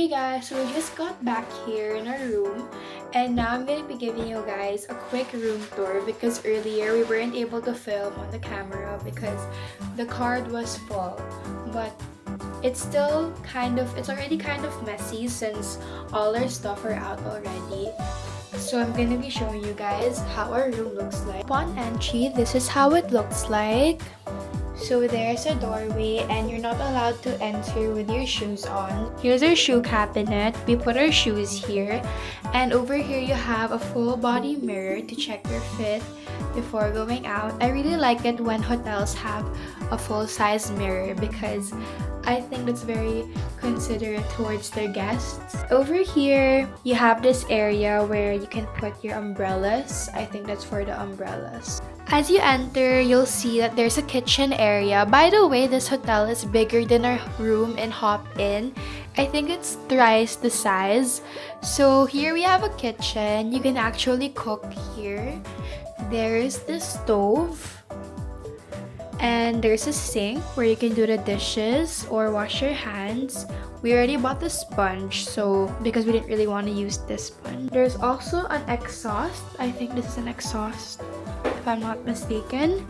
Hey guys, so we just got back here in our room and now I'm going to be giving you guys a quick room tour because earlier we weren't able to film on the camera because the card was full. But it's already kind of messy since all our stuff are out already. So I'm going to be showing you guys how our room looks like. Upon entry, this is how it looks like. So there's a doorway and you're not allowed to enter with your shoes on. Here's our shoe cabinet. We put our shoes here. And over here you have a full body mirror to check your fit before going out. I really like it when hotels have a full-size mirror because I think that's very considerate towards their guests. Over here, you have this area where you can put your umbrellas. I think that's for the umbrellas. As you enter, you'll see that there's a kitchen area. By the way, this hotel is bigger than our room in Hop Inn. I think it's thrice the size. So here we have a kitchen. You can actually cook here. There's the stove. And there's a sink where you can do the dishes or wash your hands. We already bought the sponge, because we didn't really want to use this sponge. There's also an exhaust. I think this is an exhaust, if I'm not mistaken.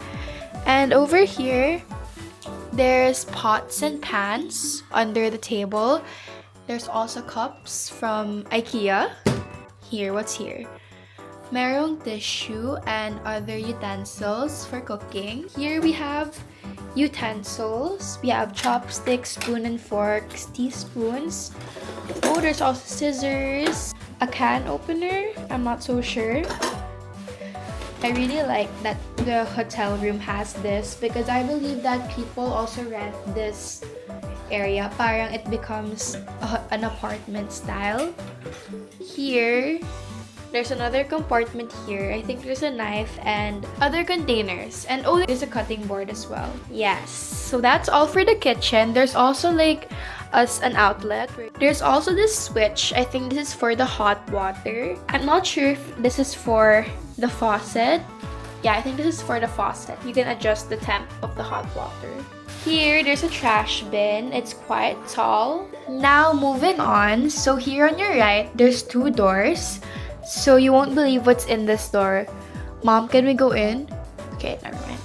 And over here, there's pots and pans under the table. There's also cups from IKEA. Here, what's here? Merong tissue and other utensils for cooking. Here we have utensils. We have chopsticks, spoon and forks, teaspoons. Oh, there's also scissors, a can opener. I'm not so sure. I really like that the hotel room has this because I believe that people also rent this area. Parang it becomes an apartment style. Here, there's another compartment here. I think there's a knife and other containers. And oh, there's a cutting board as well. Yes. So that's all for the kitchen. There's also like an outlet. There's also this switch. I think this is for the hot water. I'm not sure if this is for the faucet. Yeah, I think this is for the faucet. You can adjust the temp of the hot water. Here, there's a trash bin. It's quite tall. Now, moving on. So here on your right, there's two doors. So you won't believe what's in this door. Mom, can we go in? Okay, never mind.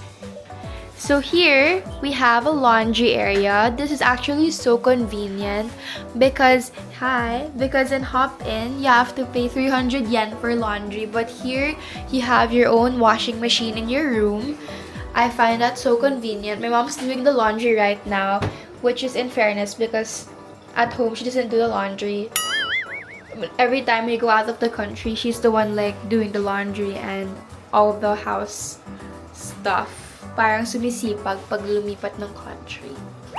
So here, we have a laundry area. This is actually so convenient because in Hop Inn, you have to pay 300 yen for laundry. But here, you have your own washing machine in your room. I find that so convenient. My mom's doing the laundry right now, which is in fairness because at home, she doesn't do the laundry. Every time we go out of the country, she's the one like doing the laundry and all of the house stuff. Parang sumisipag pag lumipat ng country.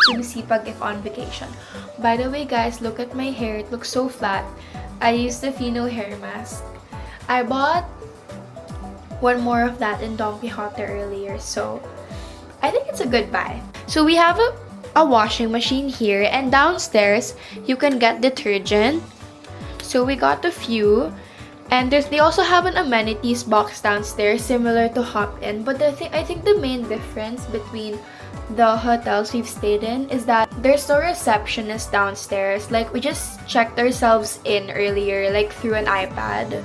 Sumisipag if on vacation. By the way guys, look at my hair. It looks so flat. I used the Fino hair mask. I bought one more of that in Don Quixote earlier, so I think it's a good buy. So we have a washing machine here, and downstairs you can get detergent. So we got a few, and they also have an amenities box downstairs similar to Hop Inn. But I think the main difference between the hotels we've stayed in is that there's no receptionist downstairs. Like we just checked ourselves in earlier, like through an iPad.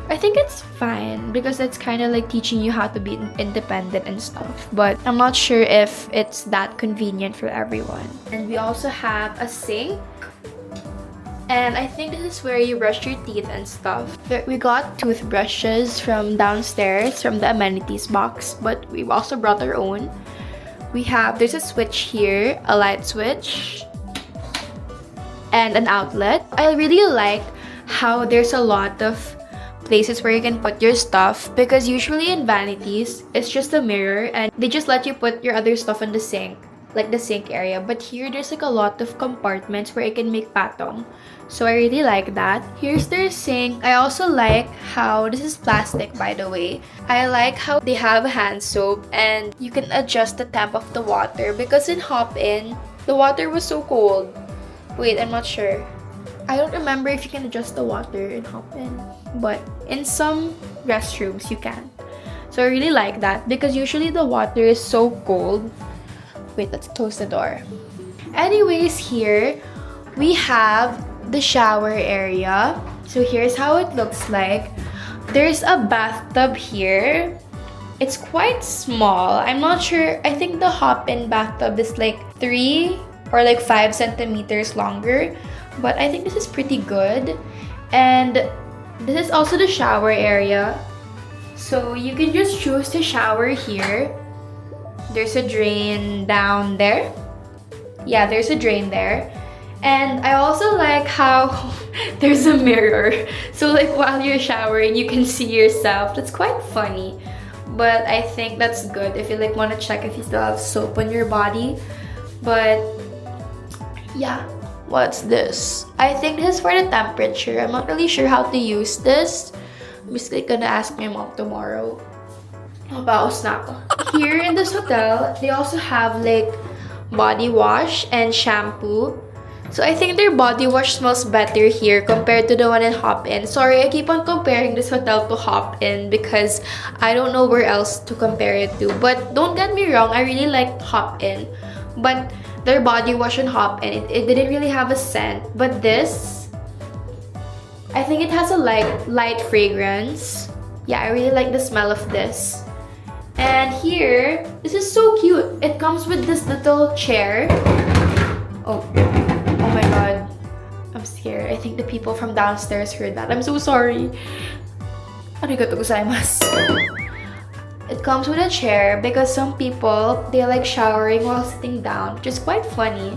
I think it's fine because it's kind of like teaching you how to be independent and stuff. But I'm not sure if it's that convenient for everyone. And we also have a sink. And I think this is where you brush your teeth and stuff. We got toothbrushes from downstairs from the amenities box, but we've also brought our own. There's a switch here, a light switch, and an outlet. I really like how there's a lot of places where you can put your stuff because usually in vanities, it's just a mirror and they just let you put your other stuff in the sink, like the sink area. But here, there's like a lot of compartments where you can make patong. So I really like that. Here's their sink. I also like how this is plastic, by the way. I like how they have hand soap and you can adjust the temp of the water because in Hop Inn, the water was so cold. Wait, I'm not sure. I don't remember if you can adjust the water in Hop Inn, but in some restrooms you can. So I really like that because usually the water is so cold. Wait, let's close the door. Anyways, here we have the shower area. So here's how it looks like. There's a bathtub here. It's quite small. I'm not sure. I think the hop-in bathtub is like 3 or like 5 centimeters longer. But I think this is pretty good. And this is also the shower area. So you can just choose to shower here. There's a drain down there. Yeah, there's a drain there. And I also like how there's a mirror. So like while you're showering, you can see yourself. That's quite funny. But I think that's good if you like want to check if you still have soap on your body. But yeah, what's this? I think this is for the temperature. I'm not really sure how to use this. I'm just like gonna ask my mom tomorrow. Papaos na ako. Here in this hotel, they also have like body wash and shampoo. So I think their body wash smells better here compared to the one in Hop-In. Sorry, I keep on comparing this hotel to Hop-In because I don't know where else to compare it to. But don't get me wrong, I really liked Hop-In. But their body wash in Hop-In, it didn't really have a scent. But this, I think it has a light fragrance. Yeah, I really like the smell of this. And here, this is so cute. It comes with this little chair. Oh my god. I'm scared. I think the people from downstairs heard that. I'm so sorry. Arigatou gozaimasu. It comes with a chair because some people, they like showering while sitting down, which is quite funny.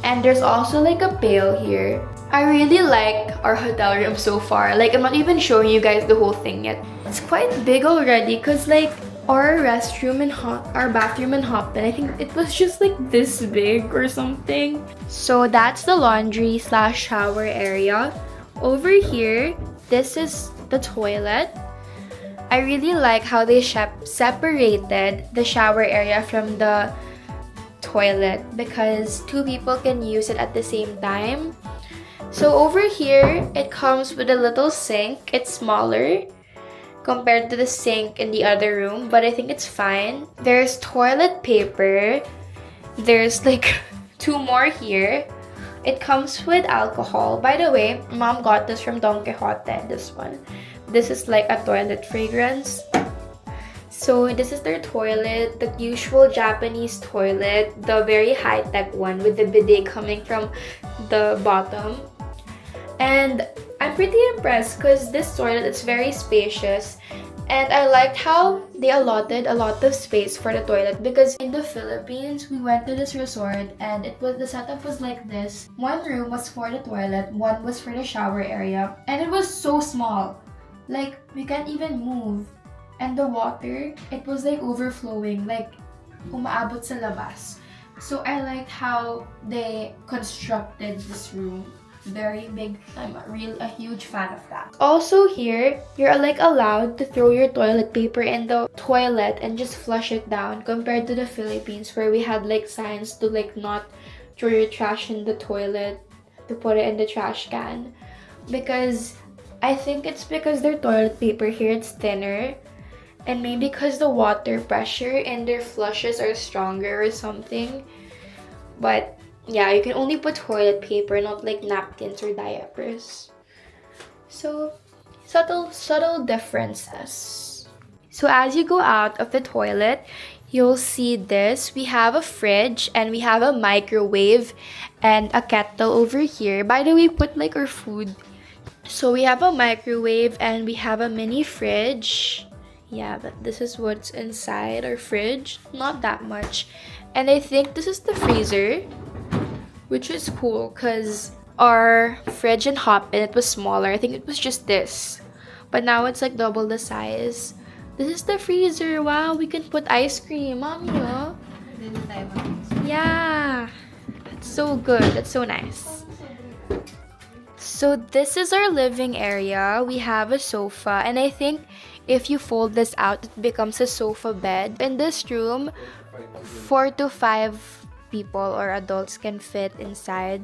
And there's also like a pail here. I really like our hotel room so far. Like, I'm not even showing you guys the whole thing yet. It's quite big already because like our restroom and our bathroom in Hop-In, I think it was just like this big or something. So that's the laundry / shower area. Over here, this is the toilet. I really like how they separated the shower area from the toilet because 2 people can use it at the same time. So over here, it comes with a little sink. It's smaller compared to the sink in the other room, but I think it's fine. There's toilet paper. There's like 2 more here. It comes with alcohol. By the way, mom got this from Don Quixote, this one. This is like a toilet fragrance. So this is their toilet, the usual Japanese toilet, the very high-tech one with the bidet coming from the bottom. And I'm pretty impressed because this toilet is very spacious, and I liked how they allotted a lot of space for the toilet because in the Philippines, we went to this resort and the setup was like this. 1 room was for the toilet, 1 was for the shower area, and it was so small. Like, we can't even move. And the water, it was like overflowing, like umaabot sa labas. So I liked how they constructed this room. Very big. I'm a huge fan of that. Also here, you're like allowed to throw your toilet paper in the toilet and just flush it down compared to the Philippines where we had like signs to like not throw your trash in the toilet, to put it in the trash can. Because I think it's because their toilet paper here, it's thinner, and maybe because the water pressure in their flushes are stronger or something. But yeah, you can only put toilet paper, not like napkins or diapers. So, subtle differences. So as you go out of the toilet, you'll see this. We have a fridge and we have a microwave and a kettle over here. By the way, put like our food. So we have a microwave and we have a mini fridge. Yeah, but this is what's inside our fridge. Not that much. And I think this is the freezer, which is cool because our fridge in Hop-In, it was smaller. I think it was just this. But now it's like double the size. This is the freezer. Wow, we can put ice cream. Mommy, oh. Yeah. That's so good. That's so nice. So this is our living area. We have a sofa. And I think if you fold this out, it becomes a sofa bed. In this room, 4 to 5 people or adults can fit inside,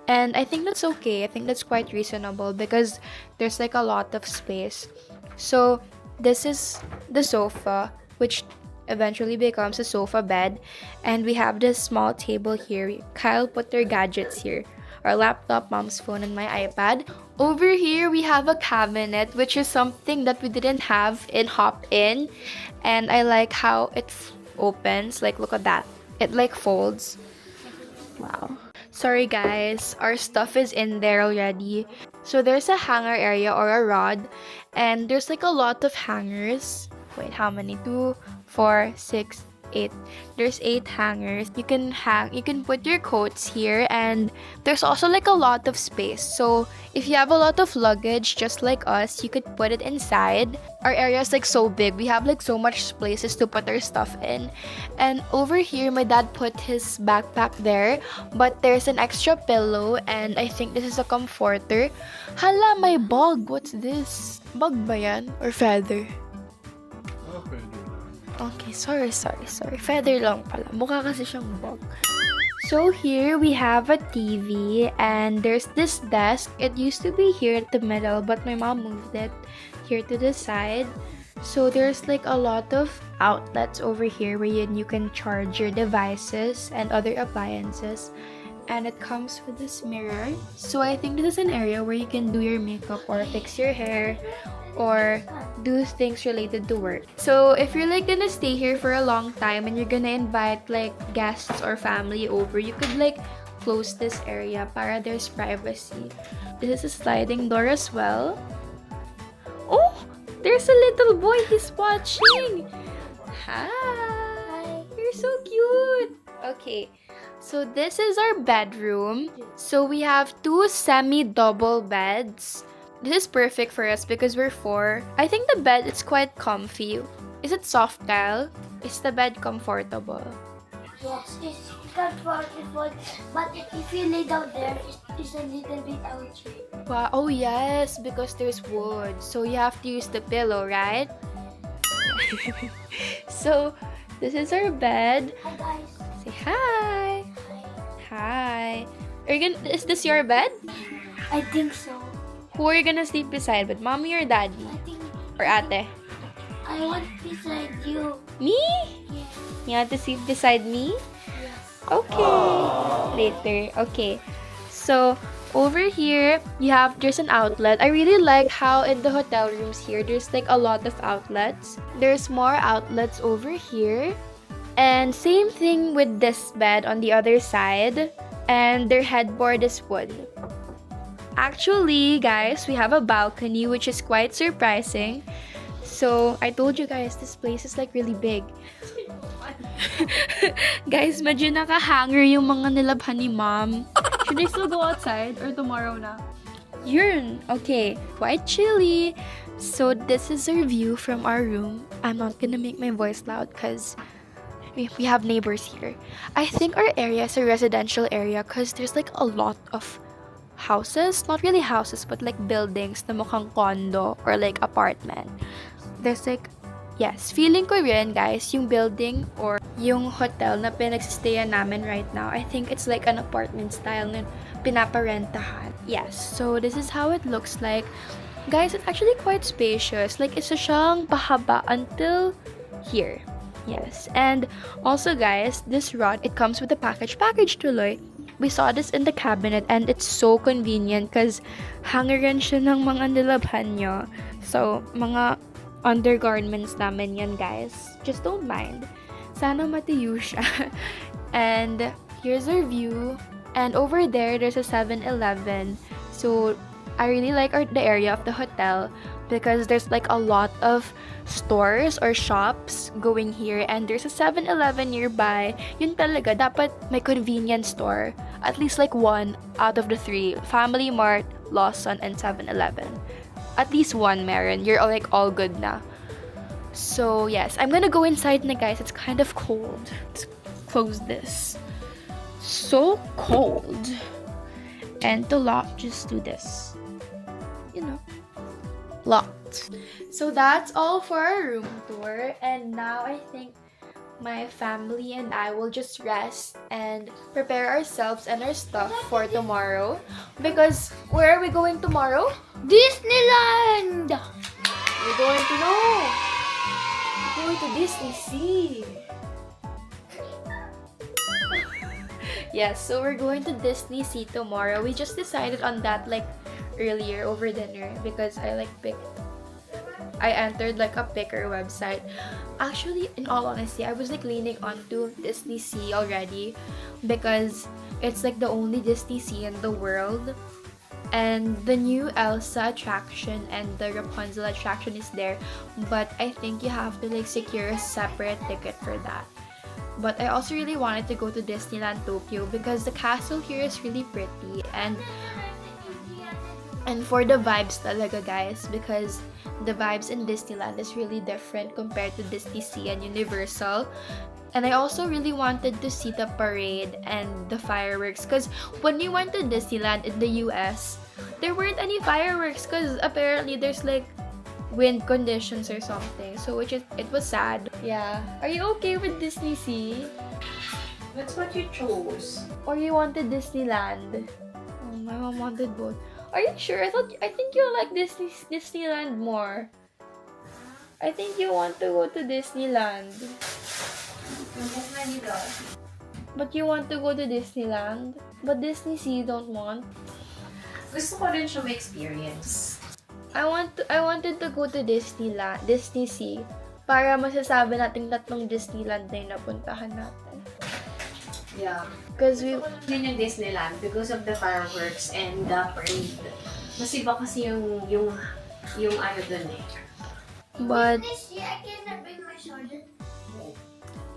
and I think that's okay. I think that's quite reasonable because there's like a lot of space. So this is the sofa, which eventually becomes a sofa bed, and we have this small table here. Kyle put their gadgets here. our laptop, mom's phone, and my iPad. Over here, we have a cabinet, which is something that we didn't have in Hop-In. And I like how it opens. Like, look at that. It like folds. Wow. Sorry guys, our stuff is in there already. So there's a hanger area or a rod. And there's like a lot of hangers. Wait, how many? 2, 4, 6, 8. There's 8 hangers. You can put your coats here, and there's also like a lot of space. So if you have a lot of luggage just like us, you could put it inside. Our area is like so big. We have like so much places to put our stuff in. And over here, my dad put his backpack there, but there's an extra pillow, and I think this is a comforter. Hala, my bug. What's this? Bug ba yan? Or feather? Okay, sorry. Feather lang pala. Mukha kasi siyang bug. So here we have a TV, and there's this desk. It used to be here at the middle, but my mom moved it here to the side. So there's like a lot of outlets over here where you can charge your devices and other appliances. And it comes with this mirror. So I think this is an area where you can do your makeup or fix your hair or do things related to work. So if you're like gonna stay here for a long time and you're gonna invite like guests or family over, you could like close this area para there's privacy. This is a sliding door as well. Oh, there's a little boy. He's watching. Hi. You're so cute. Okay. So this is our bedroom. So we have 2 semi-double beds. This is perfect for us because we're 4. I think the bed is quite comfy. Is it soft tile? Is the bed comfortable? Yes, it's comfortable, but if you lay down there, it's a little bit ouchy. Wow. Oh yes, because there's wood. So you have to use the pillow, right? So this is our bed. Hi guys. Say hi. Hi. Is this your bed? I think so. Who are you gonna sleep beside? With mommy or daddy? I think Or ate? I want beside you. Me? Yes. You want to sleep beside me? Yes. Okay. Later. Okay. So, over here, there's an outlet. I really like how in the hotel rooms here, there's like a lot of outlets. There's more outlets over here. And same thing with this bed on the other side. And their headboard is wood. Actually, guys, we have a balcony, which is quite surprising. So, I told you guys, this place is like really big. Guys, medyo naka-hanger yung mga nilabhan ni mom. Should I still go outside or tomorrow na? Yun. Okay. Quite chilly. So, this is our view from our room. I'm not gonna make my voice loud because we have neighbors here. I think our area is a residential area because there's like a lot of houses. Not really houses, but like buildings na mukhang condo or like apartment. There's like, yes, feeling ko rin, guys, yung building or yung hotel na pinagsistayan namin right now, I think it's like an apartment style na pinaparentahan. Yes, so this is how it looks like. Guys, it's actually quite spacious. Like, isa siyang pahaba until here. Yes, and also, guys, this rod, it comes with a package tuloy. We saw this in the cabinet and it's so convenient because hangeran siya ng mga nilabhan nyo. So, mga undergarments namin yan, guys. Just don't mind. Sana matiyo siya. And here's our view. And over there, there's a 7-Eleven. So, I really like the area of the hotel because there's like a lot of stores or shops going here, and there's a 7-Eleven nearby. Yun talaga, dapat may convenience store. At least like 1 out of the 3. Family Mart, Lawson, and 7-Eleven. At least 1 meron. You're like all good na. So yes, I'm gonna go inside na, guys. It's kind of cold. Let's close this. So cold. And to lock, just do this. You know. Locked. So that's all for our room tour, and now I think my family and I will just rest and prepare ourselves and our stuff for tomorrow. Because where are we going tomorrow? Disneyland! We're going to We're going to Disney Sea. Yes, so we're going to Disney Sea tomorrow. We just decided on that like earlier over dinner because I entered like a picker website. Actually, in all honesty, I was like leaning onto Disney Sea already because it's like the only Disney Sea in the world. And the new Elsa attraction and the Rapunzel attraction is there, but I think you have to like secure a separate ticket for that. But I also really wanted to go to Disneyland Tokyo because the castle here is really pretty and for the vibes talaga guys, because the vibes in Disneyland is really different compared to Disney Sea and Universal. And I also really wanted to see the parade and the fireworks because when we went to Disneyland in the US, there weren't any fireworks because apparently there's like wind conditions or something. So it was sad. Yeah. Are you okay with Disney Sea? That's what you chose. Or you wanted Disneyland? Oh, my mom wanted both. Are you sure? I think you like Disneyland more. I think you want to go to Disneyland. But you want to go to Disneyland? But Disney Sea you don't want? Gusto ko rin siya ma-experience. I wanted to go to Disney Sea para masasabi natin tatlong Disneyland na yung napuntahan natin. Yeah. Because we... Gusto ko din yung Disneyland because of the fireworks and the parade. Mas iba kasi yung ano dun eh. But... Disney Sea, I cannot bring my sword.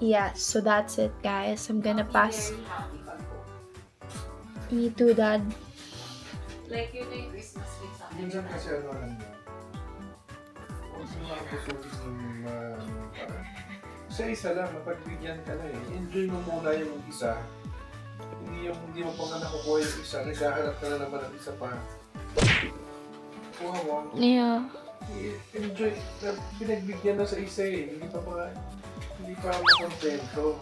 yeah, so that's it guys. I'm gonna pass... Very happy pag po. Me too, Dad. Like yun na yung Christmas week sa akin. Minsan kasi ano lang yan. Huwag mo makapusulit ng parang sa isa lang, mapagbigyan ka na eh. Enjoy mo muna yung isa. Hindi mo pa nga nakukuha yung isa, naghahanap ka na naman ng isa pa. Kuha mo. Yeah. Enjoy. Pinagbigyan na sa isa eh. Hindi pa makontento.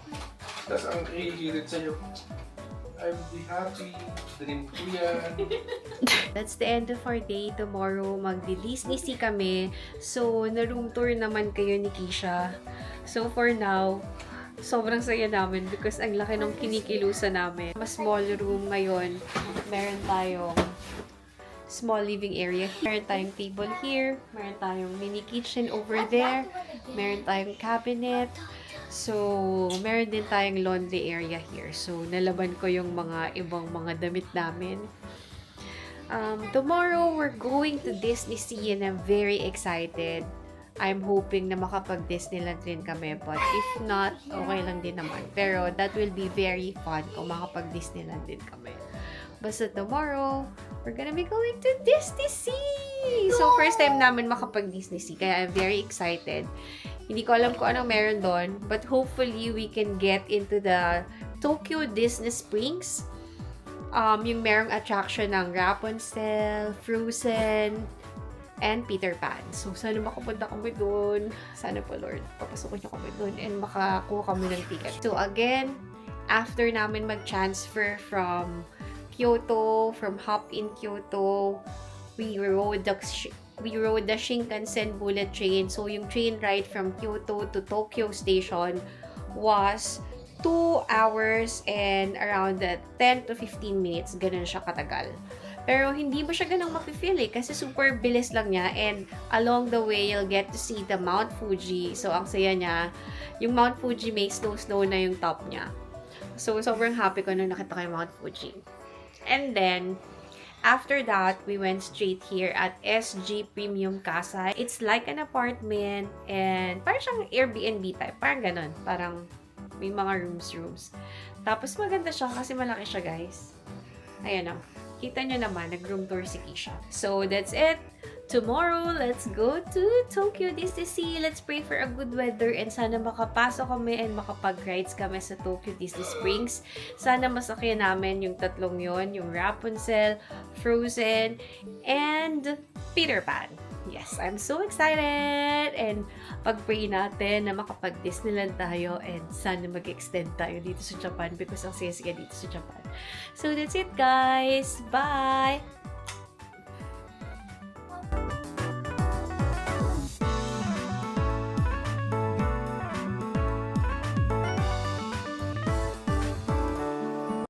Tapos ang ihirit sa'yo, I'll be happy, dream ko yan. That's the end of our day. Tomorrow, magdi-Disney Sea kami. So, na-room tour naman kayo ni Keisha. So, for now, sobrang saya namin because ang laki ng kinikilusan namin. Mas small room ngayon. Meron tayong small living area. Meron tayong table here. Meron tayong mini kitchen over there. Meron tayong cabinet. So, meron din tayong laundry area here. So, nalaban ko yung mga ibang mga damit namin. Tomorrow, we're going to Disney Sea and I'm very excited. I'm hoping na makapag-Disneyland rin kami. But if not, okay lang din naman. Pero that will be very fun kung makapag-Disneyland din kami. Basta tomorrow, we're gonna be going to Disney Sea! So, first time namin makapag-Disney Sea. Kaya I'm very excited. Hindi ko alam kung anong meron doon. But hopefully, we can get into the Tokyo Disney Springs. Yung merong attraction ng Rapunzel, Frozen, and Peter Pan. So, sana makapunta kami doon. Sana po, Lord, papasukin niyo kami doon and makakuha kami ng ticket. So, again, after namin mag-transfer from Kyoto, from Hop in Kyoto, we rode the Shinkansen bullet train. So, yung train ride from Kyoto to Tokyo Station was 2 hours and around 10 to 15 minutes. Ganun siya katagal. Pero hindi mo siya ganang mafe-feel eh, kasi super bilis lang niya and along the way, you'll get to see the Mount Fuji. So, ang saya niya, yung Mount Fuji may slow na yung top niya. So, sobrang happy ko nung nakita ko yung Mount Fuji. And then, after that, we went straight here at SG Premium Kasai. It's like an apartment and parang siyang Airbnb type. Parang ganun. Parang may mga rooms. Tapos maganda siya kasi malaki siya, guys. Ayan o. Kita nyo naman, nag-room tour si Keisha. So, that's it. Tomorrow, let's go to Tokyo Disney Sea. Let's pray for a good weather and sana makapasok kami and makapag-rides kami sa Tokyo Disney Springs. Sana masakyan namin yung tatlong yon, yung Rapunzel, Frozen, and Peter Pan. Yes, I'm so excited! And pag-pray natin na makapag-Disneyland tayo and sana mag-extend tayo dito sa Japan because ang saya-saya dito sa Japan. So, that's it guys! Bye!